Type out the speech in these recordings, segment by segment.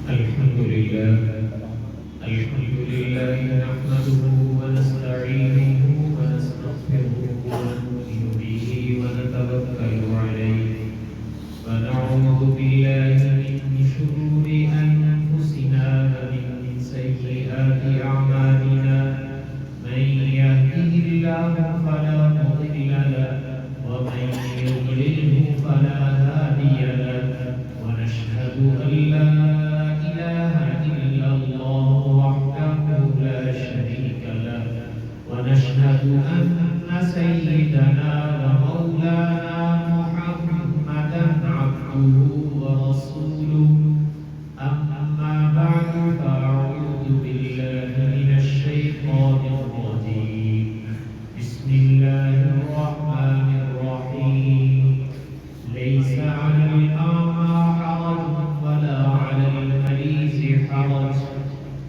الحمد لله نحمده ونستعينه ونستغفره ونؤمن به ونتوكل عليه ونعوذ بالله من شرور أنفسنا ومن سيئات أعمالنا من يهده الله فلا مضل له ومن يضلله فلا هادي له ونشهد أن لا إله إلا الله وحده لا شريك له ونشهد أن سيدنا ومولانا محمدا عبده ورسوله أما بعد فأعوذ بالله من الشيطان الرجيم بسم الله الرحمن الرحيم ليس على الأعمى حرج ولا على المريض حرج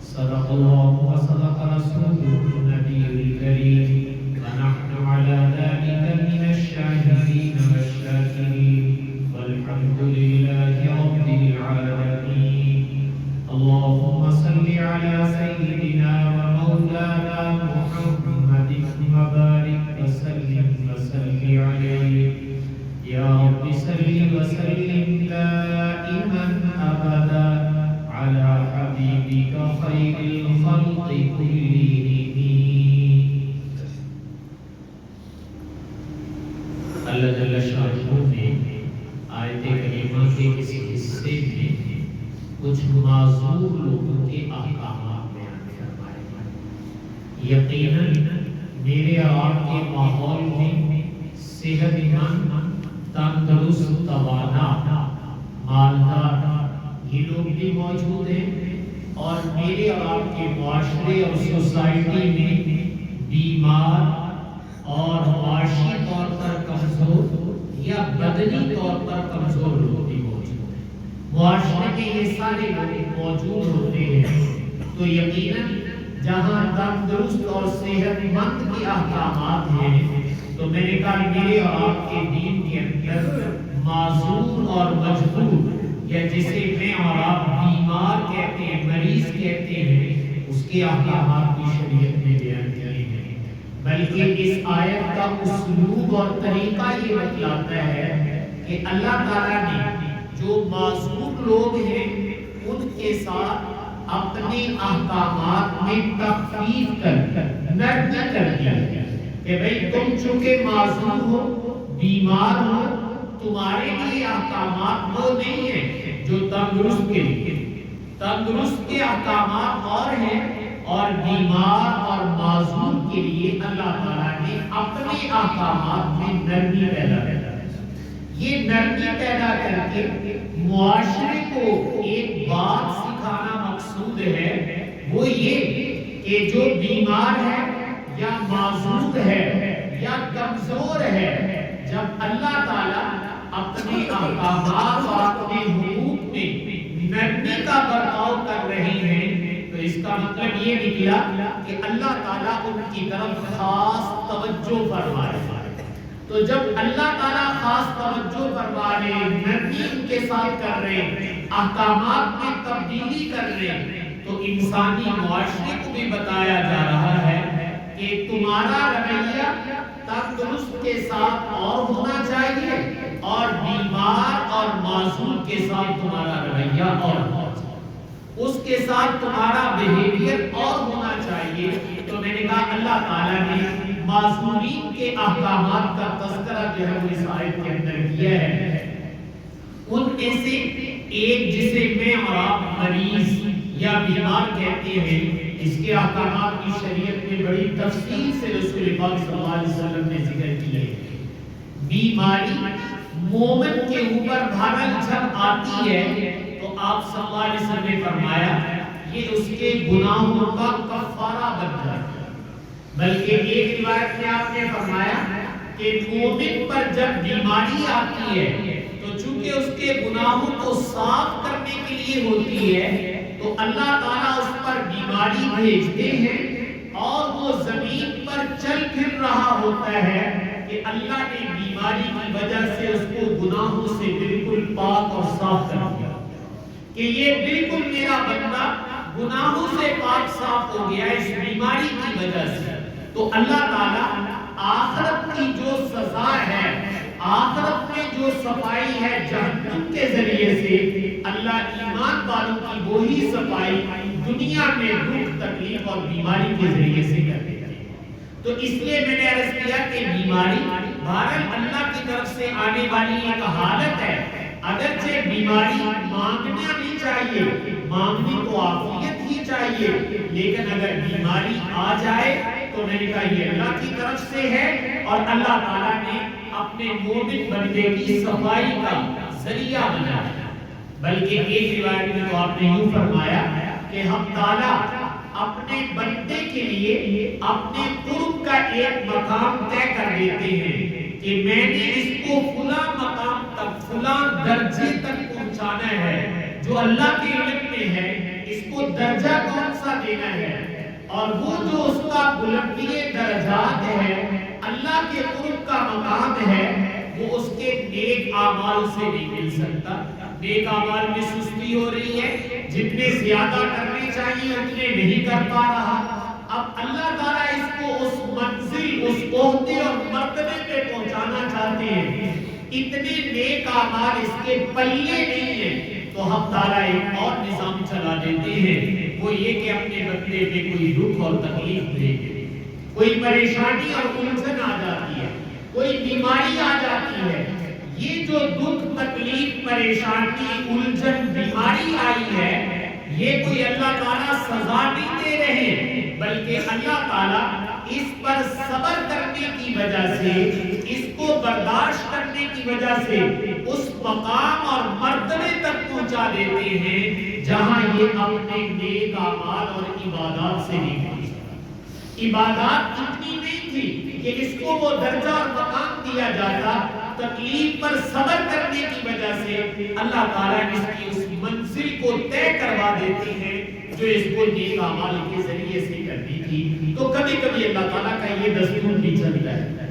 صدق الله وصدق رسوله النبي الكريم ونحن على ذلك من الشاهدين والشاكرين والحمد لله رب العالمين اللهم صل على سيدنا ومولانا محمد وبارك وسلم عليه يا رب صل وسلم دائما أبدا على حبيبك خير الخلق كلهم اللہ جل شانہ نے آیت کریمہ کے کسی حصے میں کچھ معذور لوگوں کے احکامات بیان فرمائے یقیناً میرے اور آپ کے ماحول میں صحت مند تندرست توانا مالدار یہ لوگ بھی موجود ہیں اور میرے اور آپ کے معاشرے اور سوسائٹی میں بیمار اور معاشی طور پر کمزور یا بدنی طور پر کمزور لوگ بھی موجود ہیں معاشرے میں یہ سارے لوگ موجود ہوتے ہیں تو یقیناً جہاں تندرست اور صحت مند کے احکامات ہیں تو میں نے کہا میرے اور آپ کے دین کے اندر معذور اور مجبور یا جسے میں اور آپ بیمار کہتے ہیں مریض کہتے ہیں اس کے احکامات کی شریعت میں بیان کیے ہیں بلکہ اس آیت کا اسلوب اور طریقہ یہ بتلاتا ہے کہ اللہ تعالیٰ نے جو معذور لوگ ہیں ان کے ساتھ اپنے احکامات میں تخفیف کر نرمی کر دیا کہ بھئی تم چونکہ معذور ہو بیمار ہو تمہارے لیے احکامات وہ نہیں ہیں جو تندرست کے لیے تندرست کے احکامات اور ہیں اور بیمار اور معذور کے لیے اللہ تعالیٰ نے اپنے احکامات میں نرمی پیدا کر یہ نرمی پیدا کر کے معاشرے کو ایک بات سکھانا مقصود ہے وہ یہ کہ جو بیمار ہے یا معذور ہے یا کمزور ہے جب اللہ تعالیٰ اپنے احکامات اور اپنے حقوق میں نرمی کا برتاؤ کر رہے ہیں تو اس کا مطلب یہ نکلا کہ اللہ تعالیٰ ان کی طرف خاص توجہ فرما رہے ہیں تو جب اللہ تعالیٰ خاص توجہ فرما رہے ہیں نرمی ان کے ساتھ کر رہے ہیں احکامات میں تبدیلی کر رہے ہیں تو انسانی معاشرے کو بھی بتایا جا رہا ہے کہ تمہارا رویہ تندرست کے ساتھ اور ہونا چاہیے اور بیمار اور معذور کے ساتھ تمہارا رویہ اور ہونا چاہیے اس کے ساتھ تمہارا بیہیویئر اور ہونا چاہیے تو میں نے کہا اللہ تعالیٰ نے معذورین کے احکامات کا تذکرہ جو ہے وہ اس آیت کے اندر کیا ہے ان میں سے ایک جسے میں اور آپ مریض یا بیمار کہتے ہیں اس کے احکامات کی شریعت میں بڑی تفصیل سے رسول پاک صلی اللہ علیہ وسلم نے ذکر کیے بیماری مومن کے اوپر بھارل جب آتی ہے تو آپ صلی اللہ علیہ وسلم نے فرمایا یہ اس کے گناہوں کا کفارہ بن جاتا ہے بلکہ ایک روایت میں آپ نے فرمایا کہ مومن پر جب بیماری آتی ہے تو چونکہ اس کے گناہوں کو صاف کرنے کے لیے ہوتی ہے تو اللہ تعالیٰ اس پر بیماری بھیجتے ہیں اور وہ زمین پر چل پھر رہا ہوتا ہے کہ اللہ نے بیماری کی وجہ سے اس کو گناہوں سے بالکل پاک اور صاف کر دیا کہ یہ بالکل میرا بندہ گناہوں سے پاک صاف ہو گیا اس بیماری کی وجہ سے، تو اللہ تعالیٰ آخرت کی جو سزا ہے، آخرت میں جو صفائی ہے جہنم کے ذریعے سے، اللہ ایمان والوں کی وہی صفائی دنیا میں دکھ تکلیف اور بیماری کے ذریعے سے کر دیتا ہے۔ تو اس لیے میں نے عرض کیا کہ بیماری بہرحال اللہ کی طرف سے آنے والی ایک حالت ہے، اگرچہ بیماری مانگنا نہیں چاہیے، مانگنی تو عافیت ہی چاہیے، لیکن اگر بیماری آ جائے تو میں نے کہا یہ اللہ کی طرف سے ہے اور اللہ تعالیٰ نے اپنے مومن بندے کی صفائی کا ذریعہ بنایا۔ بلکہ ایک روایت میں تو آپ نے یوں فرمایا کہ ہم تعالیٰ اپنے بندے کے لیے اپنے قرب کا ایک مقام طے کر دیتے ہیں کہ میں نے اس کو فلاں مقام تک، فلاں درجے تک پہنچانا ہے، جو اللہ کے علم میں ہے اس کو درجہ کون سا دینا ہے، اور وہ جو اس کا بلندی درجات ہے، اللہ کے قرب کا مقام ہے، وہ اس کے نیک اعمال سے نہیں مل سکتا۔ نیک اعمال میں سستی ہو رہی ہے، جتنے زیادہ کرنے چاہیے اتنے نہیں کر پا رہا۔ اب اللہ تعالیٰ اس کو اس منزل، اس عہدے اور مرتبے پہ پہنچانا چاہتے ہیں، اتنے نیک اعمال اس کے پلے نہیں ہیں، تو ہم تعالیٰ ایک اور نظام چلا دیتے ہیں، وہ یہ کہ اپنے بندے پہ کوئی دکھ اور تکلیف دے دے، کوئی پریشانی اور الجھن آ جاتی ہے، کوئی بیماری آ جاتی ہے۔ یہ جو دکھ تکلیف پریشانی الجھن بیماری آئی ہے، یہ کوئی اللہ تعالیٰ سزا نہیں دے رہے، بلکہ اللہ تعالیٰ اس پر صبر کرنے کی وجہ سے، اس کو برداشت کرنے کی وجہ سے اس مقام اور مرتبے تک پہنچا دیتے ہیں جہاں یہ اپنے نیک اعمال اور عبادات سے نہیں پہنچ سکتا۔ عبادات اتنی نہیں تھی کہ اس کو وہ درجہ اور مقام دیا جاتا، تکلیف پر صبر کرنے کی وجہ سے اللہ تعالیٰ اس کی اس منزل کو طے کروا دیتے ہیں جو اس کو نیک اعمال کے ذریعے سے کرنی تھی۔ تو کبھی کبھی اللہ تعالیٰ کا یہ دستور بھی چلتا ہے۔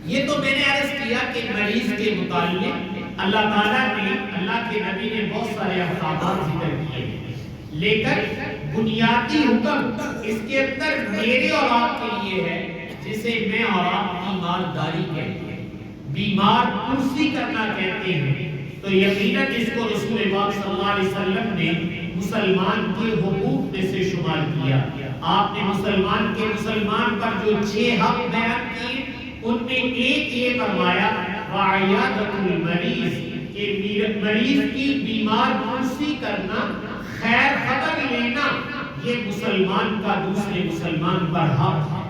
یہ تو میں نے عرض کیا کہ مریض کے متعلق اللہ تعالیٰ نے، اللہ کے نبی نے بہت سارے احکامات ذکر کیے، لیکن بنیادی حکم اس کے اندر میرے اور آپ کے لیے ہے، جسے میں اور آپ ایمانداری کہتے ہیں، بیمار پرسی کرنا کہتے ہیں۔ تو یقیناً اس کو رسول پاک صلی اللہ علیہ وسلم نے مسلمان کے حقوق میں سے شمار کیا۔ آپ نے مسلمان پر جو 6 حق بیان کیے، ان میں ایک یہ فرمایا وعیادۃ المریض، کہ مریض کی بیمار پرسی کرنا، خیر خبر لینا، یہ مسلمان کا دوسرے مسلمان پر حق ہے۔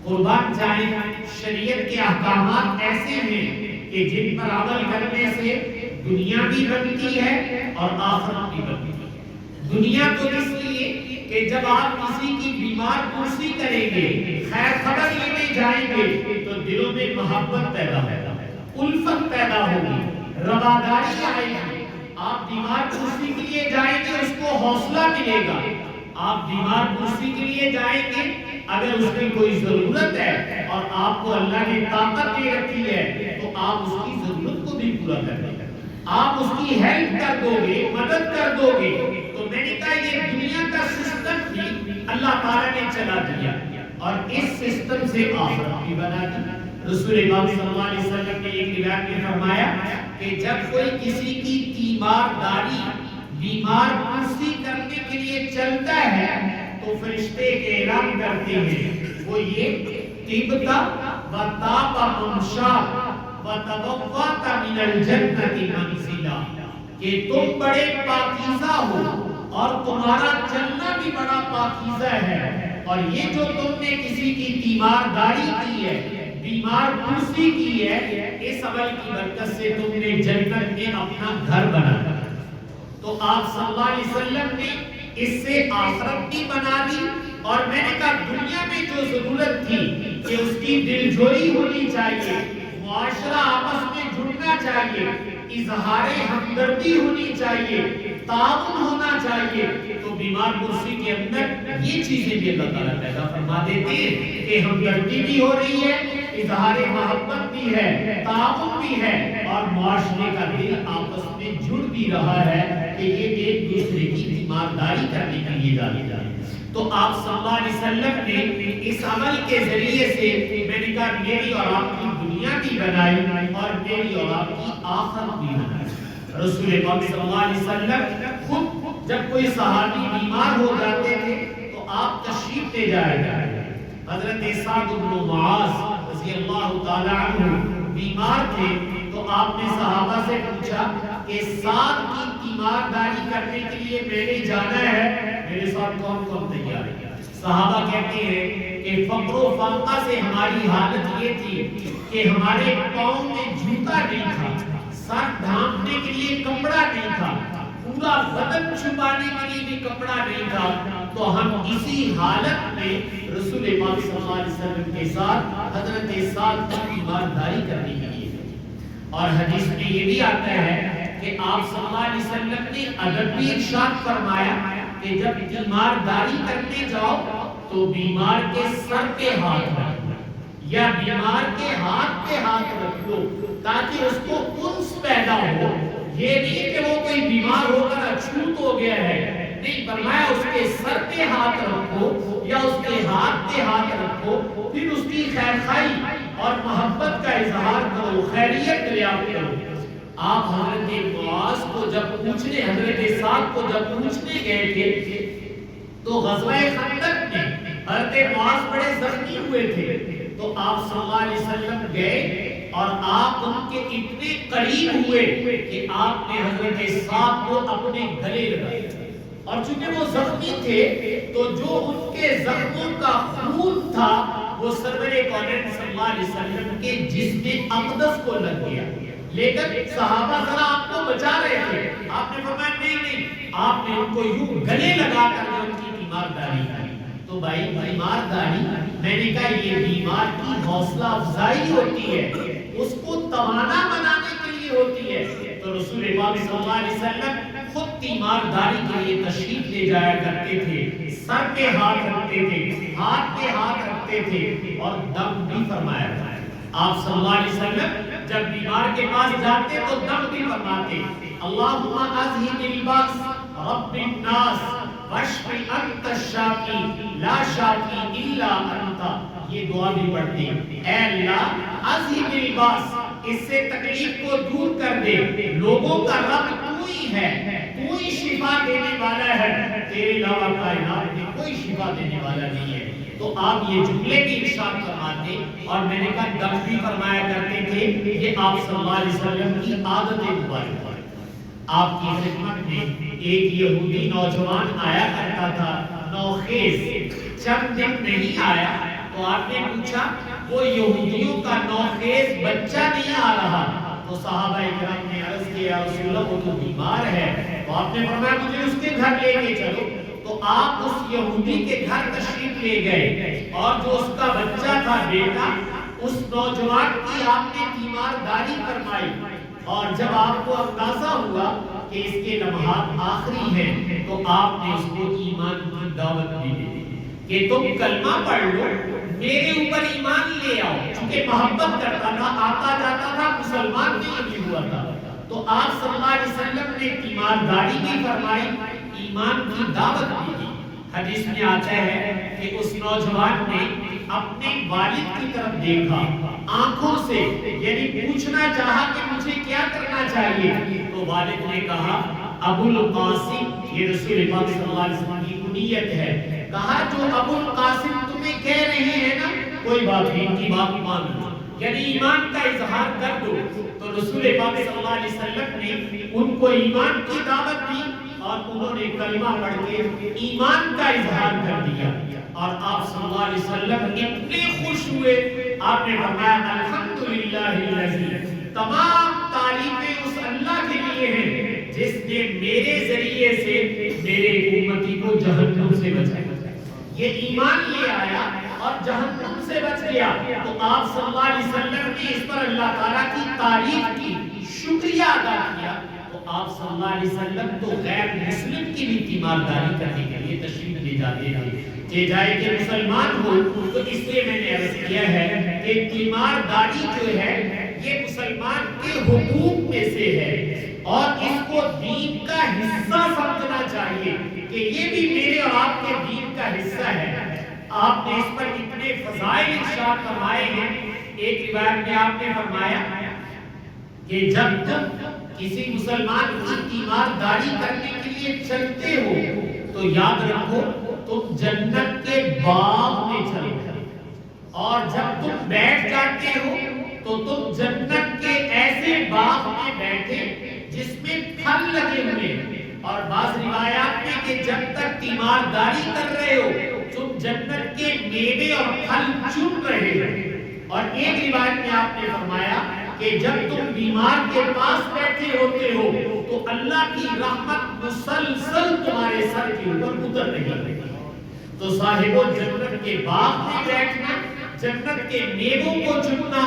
قربان جائیں، شریعت کے احکامات ایسے ہیں کہ جن پر عمل کرنے سے دنیا بھی بنتی ہے اور آخرت بھی بنتی ہے۔ دنیا تو اس لیے کہ جب آپ کسی کی بیمار پرسی کریں گے، خیر خبر لینے جائیں گے، تو دلوں میں محبت پیدا ہوگی، الفت پیدا ہوگی، رواداری آئے گی۔ آپ بیمار پرسی کے لیے جائیں گے، اس کو حوصلہ ملے گا۔ آپ بیمار پرسی کے لیے جائیں گے، اگر اس کی کوئی ضرورت ہے اور آپ کو اللہ نے طاقت دے رکھی ہے تو آپ اس کی ضرورت کو بھی پورا کر دیں گے، آپ اس کی ہیلپ کر دو گے، مدد کر دو گے۔ تو میں نے کہا یہ دنیا کا سسٹم بھی اللہ تعالیٰ نے چلا دیا اور اس سسٹم سے آخرت بھی بنا دی۔ رسول پاک صلی اللہ علیہ وسلم نے ایک روایت میں فرمایا کہ جب کوئی کسی کی تیمارداری، بیمار پرسی کرنے کے لیے چلتا ہے تو فرشتے کے اعلان کرتے ہیں، وہ یہ طبتا و طاب ممشا و تبوات من الجنت منزلا، کہ تم بڑے پاکیزہ ہو اور تمہارا چلنا بھی بڑا پاکیزہ ہے، اور یہ جو تم نے کسی کی تیمارداری کی ہے، بیمار پرسی کی ہے، اس عمل کی برکت سے تم نے جنت میں اپنا گھر بنایا۔ تو آپ صلی اللہ علیہ وسلم نے اس سے آخرت بھی بنا دی، اور میں نے کہا دنیا میں جو ضرورت تھی کہ اس کی دل جوئی ہونی چاہیے، معاشرہ آپس میں جڑنا چاہیے، اظہار ہمدردی ہونی چاہیے، تعاون ہونا چاہیے، تو بیمار پرسی کے اندر یہ چیزیں بھی اللہ تعالیٰ پیدا فرما دیتے ہیں کہ ہمدردی بھی ہو رہی ہے، اظہار محبت بھی ہے، تعاون بھی ہے، اور معاشرے کا دل آپس میں جڑ بھی رہا ہے کہ یہ ایک دوسرے کی تیمارداری کرنے کے لیے جانے جائے۔ تو آپ صلی اللہ علیہ وسلم نے اس عمل کے ذریعے سے میں نے کہا میری اور آپ کی دنیا بھی بنائی اور میری اور آپ کی آخرت بھی بنائی۔ رسول پاک صلی اللہ علیہ وسلم خود جب کوئی صحابی بیمار ہو جاتے تھے تو آپ تشریف لے جائے جائے۔ حضرت سعد بن معاذ رضی اللہ تعالی عنہ بیمار تھے تو آپ نے صحابہ سے پوچھا کہ سعد کی تیمارداری کرنے کے لیے میں نے جانا ہے، میرے ساتھ کون کون تیار ہے؟ صحابہ کہتے ہیں کہ فقر و فاقہ سے ہماری حالت یہ تھی کہ ہمارے پاؤں میں جوتا نہیں تھا، سر ڈھانپنے کے لیے کپڑا نہیں تھا، پورا بدن چھپانے کے لیے بھی کپڑا نہیں تھا، تو ہم اسی حالت میں رسول پاک صلی اللہ علیہ وسلم کے ساتھ حضرت سعد کی تیمارداری کرنے کے لیے گئے۔ اور حدیث میں یہ بھی آتا ہے کہ آپ صلی اللہ علیہ وسلم نے ادب بھی ارشاد فرمایا کہ جب تیمارداری کرنے جاؤ تو بیمار کے سر پہ ہاتھ رکھو یا بیمار کے ہاتھ پہ ہاتھ رکھو تاکہ اس کو انس پیدا ہو۔ یہ نہیں کہ وہ کوئی بیمار ہو کر اچھوت ہو گیا ہے، نہیں، فرمایا اس کے سر پہ ہاتھ رکھو یا اس کے ہاتھ پہ ہاتھ رکھو، پھر اس کی خیر خواہی اور محبت کا اظہار کرو، خیریت دریافت کرو۔ آپ حضرت معاذ کو جب پوچھنے، حضرت سعد کو جب پوچھنے گئے تھے تو غزوہ خندق میں حضرت معاذ بڑے زخمی ہوئے تھے، تو آپ صلی اللہ علیہ وسلم گئے اور آپ ان کے اتنے قریب ہوئے کہ آپ نے حضرت سعد کو اپنے گلے لگایا، اور چونکہ وہ زخمی تھے تو جو ان کے زخموں کا خون تھا وہ سرور کونین صلی اللہ علیہ وسلم کے جسم اقدس کو لگ گیا، لیکن صحابہ ذرا آپ کو بچا رہے تھے۔ آپ نے فرمایا نہیں، آپ نے ان کو یوں گلے لگا کر ان کی تیمارداری کی۔ تو بھائی تیمارداری میں نے کہا یہ بیمار کی حوصلہ افزائی ہوتی ہے، اس کو توانا بنانے کے لیے ہوتی ہے۔ تو رسول پاک صلی اللہ علیہ وسلم خود تیمارداری کے لیے تشریف لے جایا کرتے تھے، سر پہ ہاتھ رکھتے تھے، ہاتھ پہ ہاتھ رکھتے تھے، اور دم بھی فرمایا تھا۔ آپ صلی اللہ علیہ وسلم جب بیمار کے پاس جاتے تو دم بھی فرماتے، اللہم اذہب الباس رب الناس واشف انت الشافی لا شافی الا انت۔ یہ دعا بھی پڑھتے، اے اللہ اذہب الباس، اس سے تکلیف کو دور کر دے، لوگوں کا رب تو ہی ہے، تو ہی شفا دینے والا ہے، تیرے علاوہ کائنات میں کوئی شفا دینے والا نہیں ہے۔ تو آپ یہ جملے بھی ارشاد فرماتے، اور میں نے کہا دم بھی فرمایا کرتے تھے۔ یہ آپ صلی اللہ علیہ وسلم کی عادت مبارک ہے۔ آپ کی خدمت میں ایک یہودی نوجوان آیا کرتا تھا، نوخیز، چند دن نہیں آیا تو آپ نے پوچھا وہ یہودیوں کا نوخیز بچہ نہیں آ رہا، تو صحابہ اکرام نے عرض کیا رسول اللہ وہ تو بیمار ہے، تو آپ نے فرمایا مجھے اس کے گھر لے کے چلو۔ تو آپ اس یہودی کے گھر تشریف لے گئے، اور جو اس کا بچہ تھا بیٹا، اس نوجوان کی آپ نے تیمارداری فرمائی، اور جب آپ کو اندازہ ہوا کہ اس کے لمحات آخری ہیں تو آپ نے اس کو ایمان کی دعوت بھی دی کہ تم کلمہ پڑھ لو، میرے اوپر ایمان لے آؤ۔ چونکہ محبت کرتا تھا، آتا جاتا تھا، مسلمان نہیں ہوا تھا، تو آپ صلی اللہ علیہ وسلم نے تیمارداری بھی فرمائی، ایمان کی دعوت بھی دی۔ حدیث میں آتا ہے کہ اس نوجوان نے اپنے والد کی طرف دیکھا آنکھوں سے، یعنی پوچھنا چاہا کہ مجھے کیا کرنا چاہیے، تو والد نے کہا ابو القاسم، یہ رسول پاک صلی اللہ علیہ وسلم کی کنیت ہے، کہا جو ابو القاسم تمہیں کہہ رہے ہیں نا کوئی بات نہیں، ان کی بات مان لو، یعنی ایمان کا اظہار کر دو۔ تو رسول پاک صلی اللہ علیہ وسلم نے ان کو ایمان کی دعوت دی، اور انہوں نے کلمہ پڑھ کے ایمان کا اظہار کر دیا، اور آپ صلی اللہ علیہ وسلم اتنے خوش ہوئے، آپ نے فرمایا الحمدللہ الذی، تمام تعریفیں اس اللہ کے لیے ہیں جس نے میرے ذریعے سے میرے امتی کو جہنم سے بچایا۔ یہ ایمان لے آیا اور جہنم سے بچ گیا، تو آپ صلی اللہ علیہ وسلم نے اس پر اللہ تعالیٰ کی تعریف کی، شکریہ ادا کیا۔ تو آپ صلی اللہ علیہ وسلم تو غیر مسلم کی بھی تیمارداری کرنے کے لیے تشریف لے جاتے تھے کہ جائے کہ مسلمان ہو. تو اس لیے میں نے عرض کیا ہے کہ تیمارداری جو ہے یہ مسلمان کے حقوق میں سے ہے اور اس کو دین کا حصہ سمجھنا چاہیے کہ یہ بھی میرے اور آپ کے دین کا حصہ ہے. آپ نے اس پر اتنے فضائل ارشاد فرمائے ہیں. ایک روایت میں آپ نے فرمایا کہ جب تم کسی مسلمان کی تیمارداری کرنے کے لیے چلتے ہو تو یاد رکھو تم جنت کے باغ میں چلو اور جب تم بیٹھ جاتے ہو تو تم جنت کے ایسے باغ میں بیٹھے جس میں پھل لگے ہوئے. اور بعض روایات میں کہ جب تک تیمارداری کر رہے ہو تم جنت کے میوے اور پھل چن رہے ہو. اور ایک روایت میں آپ نے فرمایا کہ جب تم بیمار کے پاس بیٹھے ہوتے ہو تو اللہ کی رحمت مسلسل تمہارے سر کے اوپر اتر رہی ہے. تو صاحبو جنت کے باغ میں بیٹھنا, جنت کے میووں کو چننا,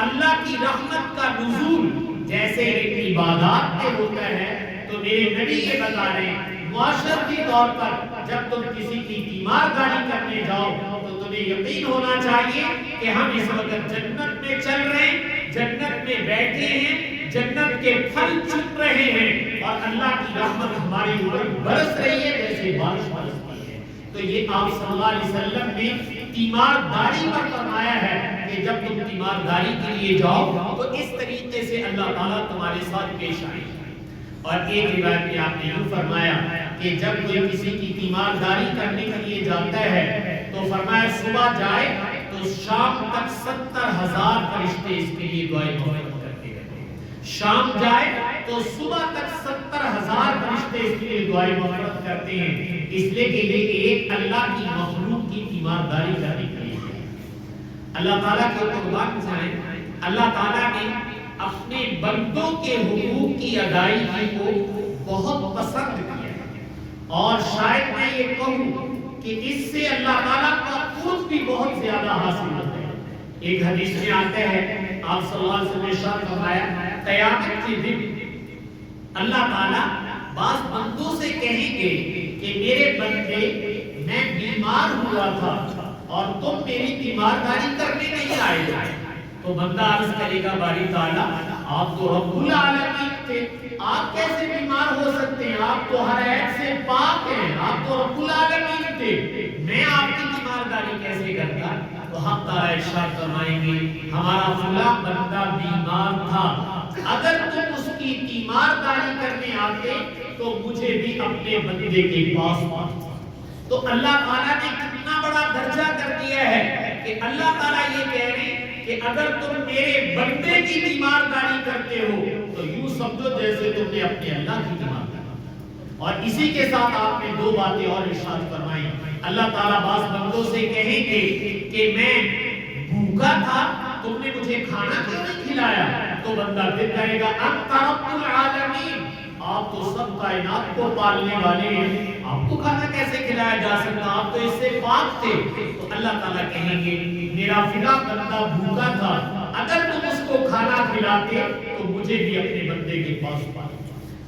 اللہ کی رحمت کا نزول جیسے ایک عبادات میں ہوتا ہے. تو میرے نبی یہ بتا رہے ہیں معاشرتی طور پر جب تم کسی کی تیمارداری کرنے جاؤ تو تمہیں یقین ہونا چاہیے کہ ہم اس وقت جنت میں چل رہے ہیں, جنت میں بیٹھے ہیں, جنت کے پھل چن رہے ہیں اور اللہ کی رحمت ہمارے اوپر برس رہی ہے جیسے بارش برستی ہے. تو یہ آپ صلی اللہ علیہ وسلم نے تیمارداری پر فرمایا ہے کہ جب تم تیمارداری کے لیے جاؤ تو اس طریقے سے اللہ تعالیٰ تمہارے ساتھ پیش آئے. اور ایک روایت میں آپ نے یوں فرمایا کہ جب کوئی کسی کی تیمارداری کرنے کے لیے جاتا ہے تو فرمایا صبح جائے تو شام تک 70,000 فرشتے اس کے لیے دعائیں مغفرت کرتے رہتے ہیں. شام جائے تو صبح تک 70,000 فرشتے اس کے لیے دعائیں مغفرت کرتے ہیں, اس لیے کہ یہ ایک اللہ کی مخلوق کی تیمارداری کرنے کے لیے ہے. اللہ تعالیٰ کے قربان جائیں, اللہ تعالیٰ نے اپنے بندوں کے حقوق کی ادائیگی کو بہت پسند کیا ہے اور شاید میں یہ کہوں کہ اس سے اللہ تعالیٰ کا قرب بھی بہت زیادہ حاصل ہوتا ہے. ایک حدیث میں آتا ہے آپ صلی اللہ علیہ وسلم نے ارشاد فرمایا قیامت کے دن اللہ تعالیٰ بعض بندوں سے کہیں گے کہ میرے بندے میں بیمار ہوا تھا اور تم میری تیمارداری کرنے نہیں آئے. تو بندہ عرض کرے گا باری تعالیٰ آپ تو رب العالمین تھے, آپ کیسے بیمار ہو سکتے ہیں, آپ تو ہر عیب سے پاک ہیں, آپ تو رب العالمین تھے, میں آپ کی تیمارداری کیسے کرتا. تو حق تعالیٰ ارشاد فرمائیں گے ہمارا فلاں بندہ بیمار تھا, اگر تم اس کی تیمارداری کرنے آتے تو مجھے بھی اپنے بندے کے پاس پاتا. تو اللہ تعالیٰ نے کتنا بڑا درجہ کر دیا ہے کہ اللہ تعالیٰ یہ کہہ رہے ہیں کہ اگر تم میرے بندے کی تیمارداری کرتے ہو تو یوں سمجھو جیسے تم نے اپنے اللہ کی تیمارداری. اور اسی کے ساتھ آپ نے دو باتیں اور ارشاد فرمائی. اللہ تعالیٰ بعض بندوں سے کہیں گے کہ میں بھوکا تھا, تم نے مجھے کھانا کیوں نہیں کھلایا. تو بندہ پھر کہے گا انت رب العالمین, آپ تو سب کائنات کو پالنے والے ہیں, آپ کو کھانا کیسے کھلایا جا سکتا, آپ تو اس سے پاک تھے. تو اللہ تعالیٰ کہیں گے میرا فلاں بندہ بھوکا تھا, اگر تم اس کو کھانا کھلاتے تو مجھے بھی اپنے بندے کے پاس پاتے.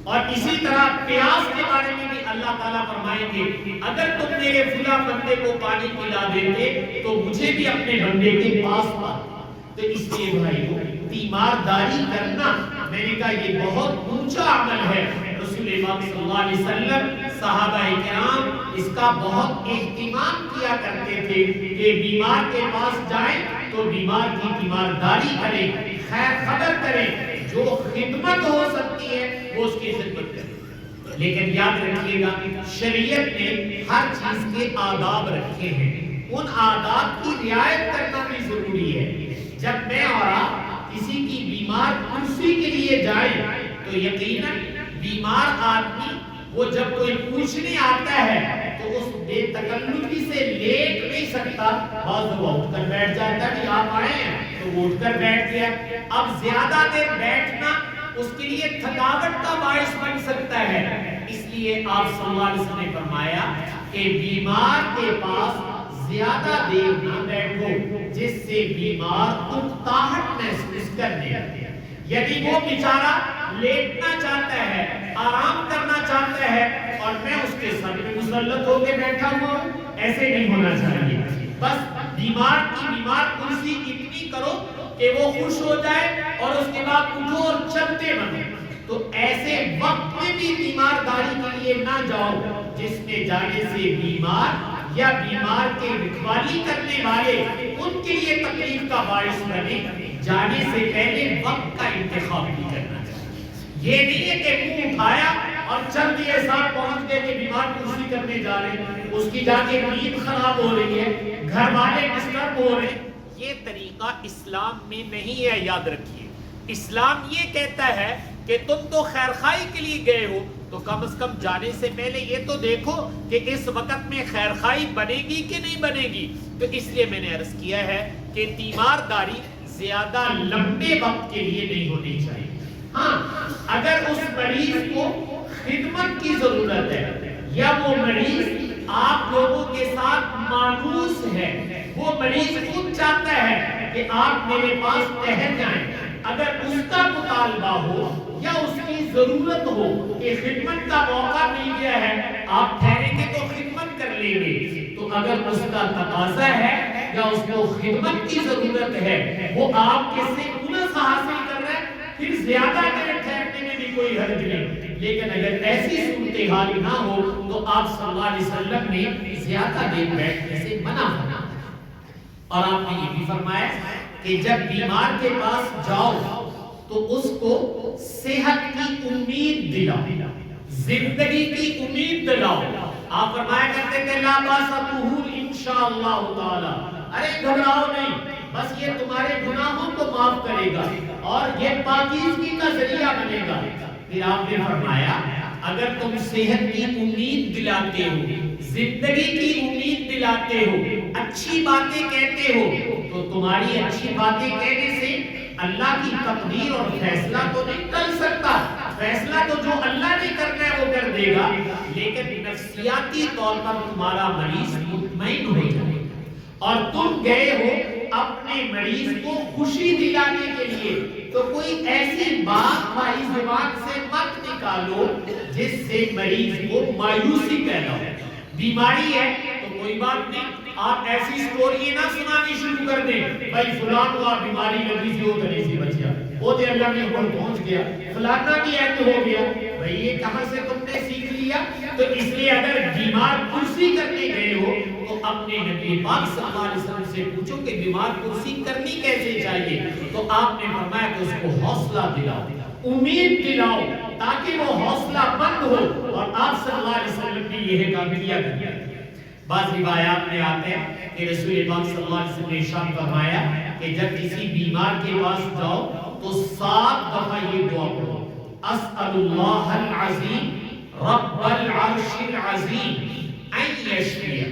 اور اسی طرح پیاس کے بارے میں بھی اللہ تعالیٰ فرمائیں گے اگر تم میرے فلاں بندے کو پانی پلا دیتے تو مجھے بھی اپنے بندے کے پاس پاتے. تو اس لیے بھائیو تیمارداری کرنا میں نے کہا یہ بہت اونچا عمل ہے. رسول پاک صلی اللہ علیہ وسلم صحابہ کرام اس کا بہت اہتمام کیا کرتے تھے کہ بیمار کے پاس جائیں تو بیمار کی تیمارداری کریں, خیر خبر کریں, جو خدمت ہو سکتی ہے وہ اس کی خدمت کریں. لیکن یاد رکھیے گا شریعت نے ہر چیز کے آداب رکھے ہیں, ان آداب کی رعایت کرنا بھی ضروری ہے. جب میں اور آپ کسی کی بیمار کرسی کے لیے جائیں تو یقیناً بیمار آدمی وہ جب کوئی پوچھنے آتا ہے تو اس بے تکلفی سے لیٹ نہیں سکتا, بعض وہ اٹھ کر بیٹھ جاتا ہے کہ آپ آئے ہیں تو وہ اٹھ کر بیٹھ گیا. اب زیادہ دیر بیٹھنا اس کے لیے تھکاوٹ کا باعث بن سکتا ہے, اس لیے آپ صلی اللہ علیہ وسلم نے فرمایا کہ بیمار کے پاس زیادہ دیر نہ بیٹھو جس سے بیمار اکتاہٹ محسوس کرنے لگے. یعنی وہ بیچارہ لیٹنا چاہتا ہے، آرام کرنا چاہتا ہے، اور میں اس کے سر پہ مسلط ہو کے بیٹھا ہوا ہوں، ایسے نہیں ہونا چاہیے۔ بس بیمار کی بیمار کرسی اتنی کرو کہ وہ خوش ہو جائے اور اس کے بعد اٹھو اور چلتے بنو۔ تو ایسے وقت میں بھی بیمارداری کے لیے نہ جاؤ جس میں جانے سے بیمار یا بیمار کے رکھوالی کرنے والے ان کے لیے تکلیف کا باعث بنے۔ جانے سے پہلے وقت کا انتخاب بھی کرنا چاہیے۔ یہ نہیں ہے کہ منہ اٹھایا اور چل دیے ساتھ پہنچ گئے کہ بیمار کرسی کرنے جا رہے ہیں، اس کی جا کے نیند خراب ہو رہی ہے، گھر والے ڈسٹرب ہو رہے ہیں۔ یہ طریقہ اسلام میں نہیں ہے، یاد رکھیے۔ اسلام یہ کہتا ہے کہ تم تو خیر خواہی کے لیے گئے ہو تو کم از کم جانے سے پہلے یہ تو دیکھو کہ اس وقت میں خیر خواہی بنے گی کہ نہیں بنے گی۔ تو اس لیے میں نے عرض کیا ہے کہ تیمارداری زیادہ لمبے وقت کے لیے نہیں ہونی چاہیے۔ ہاں، اگر اس مریض کو خدمت کی ضرورت ہے یا وہ مریض آپ لوگوں کے ساتھ مانوس ہے، وہ مریض خود چاہتا ہے کہ آپ میرے پاس ٹہل جائیں، اگر اس کا مطالبہ ہو یا اس کی ضرورت ہو کہ خدمت کا موقع مل گیا ہے، آپ ٹھہریں گے تو خدمت کر لیں گے، تو اگر اس کا تقاضا ہے یا اس کو خدمت کی ضرورت ہے، وہ آپ کے سے انس حاصل کر رہا ہے، پھر زیادہ دیر ٹھہرنے میں بھی کوئی حرج نہیں۔ لیکن اگر ایسی صورتحال نہ ہو تو آپ صلی اللہ علیہ وسلم نے زیادہ دیر بیٹھنے سے منع فرمایا، اور آپ نے یہ بھی فرمایا کہ جب بیمار کے پاس جاؤ تو اس کو صحت کی امید دلاؤ، زندگی کی امید دلاؤ۔ آپ فرمایا کرتے تھے لا باس طہور انشاءاللہ تعالی، ارے گھبراؤ نہیں، بس یہ تمہارے گناہوں کو معاف کرے گا اور یہ پاکیزگی کا ذریعہ بنے گا۔ پھر آپ نے فرمایا اگر تم صحت کی امید دلاتے ہو، زندگی کی امید دلاتے ہو، اچھی باتیں کہتے ہو، تو تمہاری اچھی باتیں کہنے سے اللہ کی تقدیر اور فیصلہ تو نہیں ٹل سکتا، فیصلہ تو جو اللہ نے کرنا ہے وہ کر دے گا، لیکن نفسیاتی طور پر تمہارا مریض مطمئن ہو جائے گا۔ اور تم گئے ہو اپنے مریض کو خوشی دلانے کے لیے، تو کوئی ایسی بات بھائی زبان سے مت نکالو جس سے مریض کو مایوسی پیدا ہو۔ بیماری ہے تو کوئی بات نہیں، آپ ایسی سٹوری نہ سنانی شروع کر دیں، بھائی فلان کو آپ بیماری لگی سی وہ دلی سی بچ گیا، وہ دے اللہ کے اوپر پہنچ گیا، فلانا بھی ایسے ہو گیا، بھائی یہ کہاں سے تم نے سیکھ لیا؟ تو اس لیے اگر بیمار کرسی کرنے گئے ہو تو اپنے نبی پاک صلی اللہ علیہ وسلم سے پوچھو کہ بیمار کرسی کرنی کیسے چاہیے، تو آپ نے فرمایا کہ اس کو حوصلہ دلاؤ، امید دلاؤ، تاکہ وہ حوصلہ مند ہو، اور آپ صلی اللہ علیہ وسلم نے یہ کام کیا کریا۔ بعض روایات میں آتے ہیں کہ رسول پاک صلی اللہ علیہ وسلم نے ارشاد فرمایا کہ جب کسی بیمار کے پاس جاؤ تو 7 دفعہ یہ دعا پڑھو، اسأل اللہ العظیم رب العرش العظیم ان یشفیہ،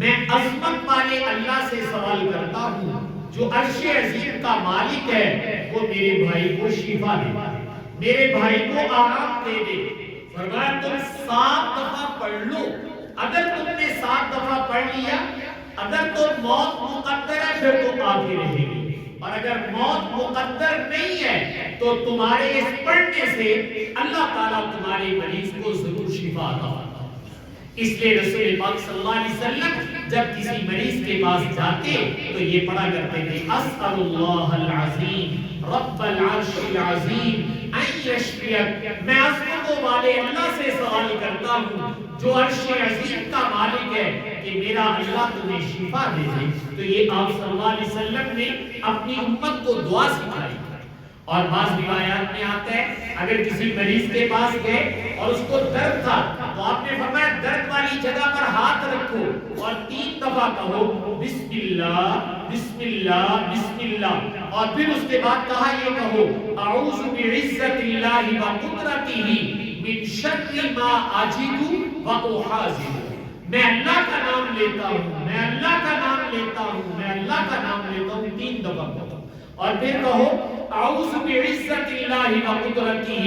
میں عظمت والے اللہ سے سوال کرتا ہوں جو عرش عظیم کا مالک ہے، وہ میرے بھائی کو شفا دے، میرے بھائی کو آرام دے دے۔ فرمایا تم 7 دفعہ پڑھ لو، اگر تم نے 7 دفعہ پڑھ لیا، اگر تو موت مقدر ہے پھر تو آگے رہے گی، اور اگر موت مقدر نہیں ہے تو تمہارے اس پڑھنے سے اللہ تعالیٰ تمہارے مریض کو ضرور شفا عطا فرمائے۔ اس لیے رسول پاک صلی اللہ علیہ وسلم جب کسی مریض کے پاس جاتے تو یہ پڑھا کرتے تھے اسأل اللہ العظیم رب العرش العظیم ان یشفیک، میں عظمتوں والے اللہ سے سوال کرتا ہوں جو عرش عظیم کا مالک ہے کہ میرا اللہ تمہیں شفا دے دے۔ تو یہ آپ صلی اللہ علیہ وسلم نے اپنی امت کو دعا سکھائی۔ اور بعض روایات میں آتا ہے اگر کسی مریض کے پاس گئے اور اس کو درد تھا تو آپ نے فرمایا درد والی جگہ پر ہاتھ رکھو اور 3 دفعہ کہو بسم اللہ بسم اللہ بسم اللہ، اور پھر اس کے بعد کہا یہ کہو اعوذ بعزت اللہ وقدرتہ من شر ما اجد واحاذر، میں اللہ کا نام لیتا ہوں، میں اللہ کا نام لیتا ہوں، میں اللہ کا نام لیتا ہوں، 3 دفعہ کہو، اور پھر کہو اعوذ بعزت اللہ وقدرتہ،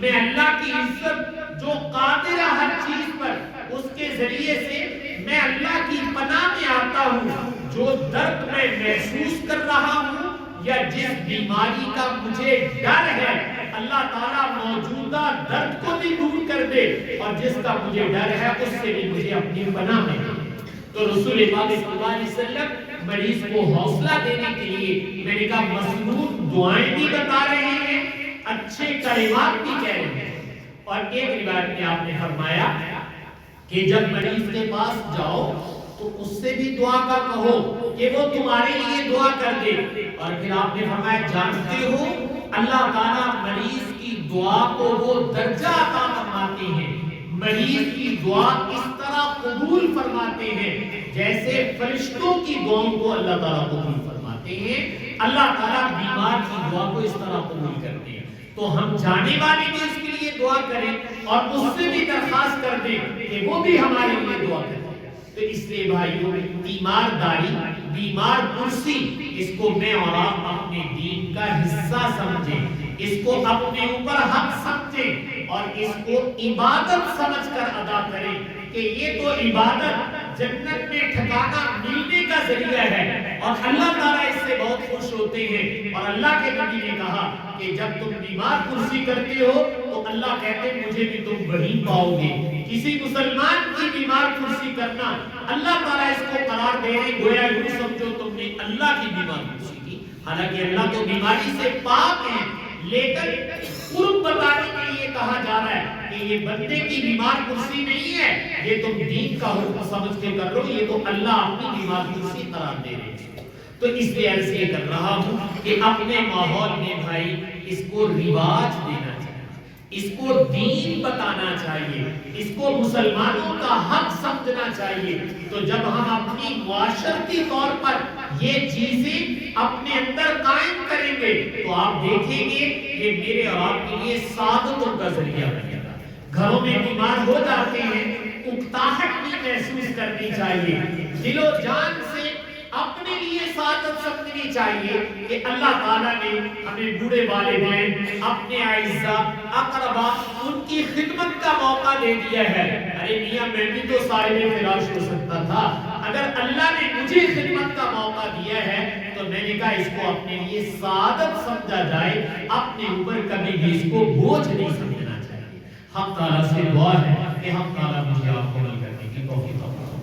میں اللہ کی عزت جو قادر ہے ہر چیز پر اس کے ذریعے سے میں اللہ کی پناہ میں آتا ہوں جو درد میں محسوس کر رہا ہوں یا جس بیماری کا مجھے ڈر ہے، اللہ تعالیٰ موجودہ درد کو بھی دور کر دے اور جس کا مجھے ڈر ہے اس سے بھی مجھے اپنی پناہ میں۔ تو رسول پاک صلی اللہ علیہ وسلم مریض کو حوصلہ دینے کے لیے میں نے کہا مصنون دعائیں بھی بتا رہے ہیں، اچھے کلمات بھی کہہ رہے ہیں۔ اور ایک روایت میں آپ نے فرمایا کہ جب مریض کے پاس جاؤ تو اس سے بھی دعا کا کہو کہ وہ تمہارے لیے دعا کر دے۔ اور پھر آپ نے فرمایا جانتے ہو اللہ تعالیٰ مریض کی دعا کو وہ درجہ عطا فرماتے ہیں، مریض کی دعا اس طرح قبول فرماتے ہیں جیسے فرشتوں کی دعاؤں کو اللہ تعالیٰ قبول فرماتے ہیں، اللہ تعالیٰ بیمار کی دعا کو اس طرح قبول کرتے ہیں۔ تو ہم جانے والے بھی اس کے لیے دعا کریں اور اس سے بھی درخواست کر دیں کہ وہ بھی ہمارے لیے دعا کریں۔ تو اس لیے بھائیوں بیمار داری، بیمار کرسی، اس کو میں اور آپ اپنے دین کا حصہ سمجھیں، اس کو اپنے اوپر حق سمجھیں اور اس کو عبادت سمجھ کر ادا کریں کہ یہ تو عبادت جنت میں ٹھکانہ ملنے کا ذریعہ ہے اور اللہ تعالیٰ اس سے بہت خوش ہوتے ہیں۔ اور اللہ کے نبی نے کہا کہ جب تم بیمار کرسی کرتے ہو تو اللہ کہتے ہیں مجھے بھی تم وہیں پاؤ گے۔ کسی مسلمان کی بیمار کرسی کرنا اللہ تعالیٰ اس کو قرار دے رہے، گویا یوں سمجھو تم نے اللہ کی بیمار کرسی کی، حالانکہ اللہ تو بیماری سے پاک ہے، لیکن قرب بتانے کے لیے کہا جا رہا ہے کہ یہ بندے کی بیمار کرسی نہیں ہے، یہ تم دین کا حکم سمجھ کے کر رہے ہو، یہ تو اللہ اپنی بیمار کرسی قرار دے رہے ہیں۔ تو اس لیے عرض یہ کر رہا ہوں کہ اپنے ماحول میں بھائی اس کو رواج دینا چاہیے، اس کو دین بتانا چاہیے، اس کو مسلمانوں کا حق سمجھنا چاہیے۔ تو جب ہم اپنی معاشرتی طور پر یہ چیزیں اپنے اندر قائم کریں گے تو آپ دیکھیں گے یہ میرے اور آپ کے لیے سعادتوں کا ذریعہ بنے گا۔ گھروں میں بیمار ہو جاتے ہیں، اکتاہٹ بھی محسوس کرنی چاہیے، دل و جان سے اپنے لیے سعادت سمجھنی چاہیے کہ اللہ تعالیٰ نے ہمیں بوڑھے والدین، اپنے اعزاء اقربا، ان کی خدمت کا موقع دے دیا ہے۔ ارے میاں میں بھی تو صاحب فراش ہو سکتا تھا، اگر اللہ نے مجھے خدمت کا موقع دیا ہے تو میں نے کہا اس کو اپنے لیے سعادت سمجھا جائے، اپنے اوپر کبھی بھی اس کو بوجھ نہیں سمجھنا چاہیے۔ حق تعالیٰ سے دعا ہے کہ حق تعالیٰ مجھے آپ کو عمل کرنے کی توفیق عطا فرمائے۔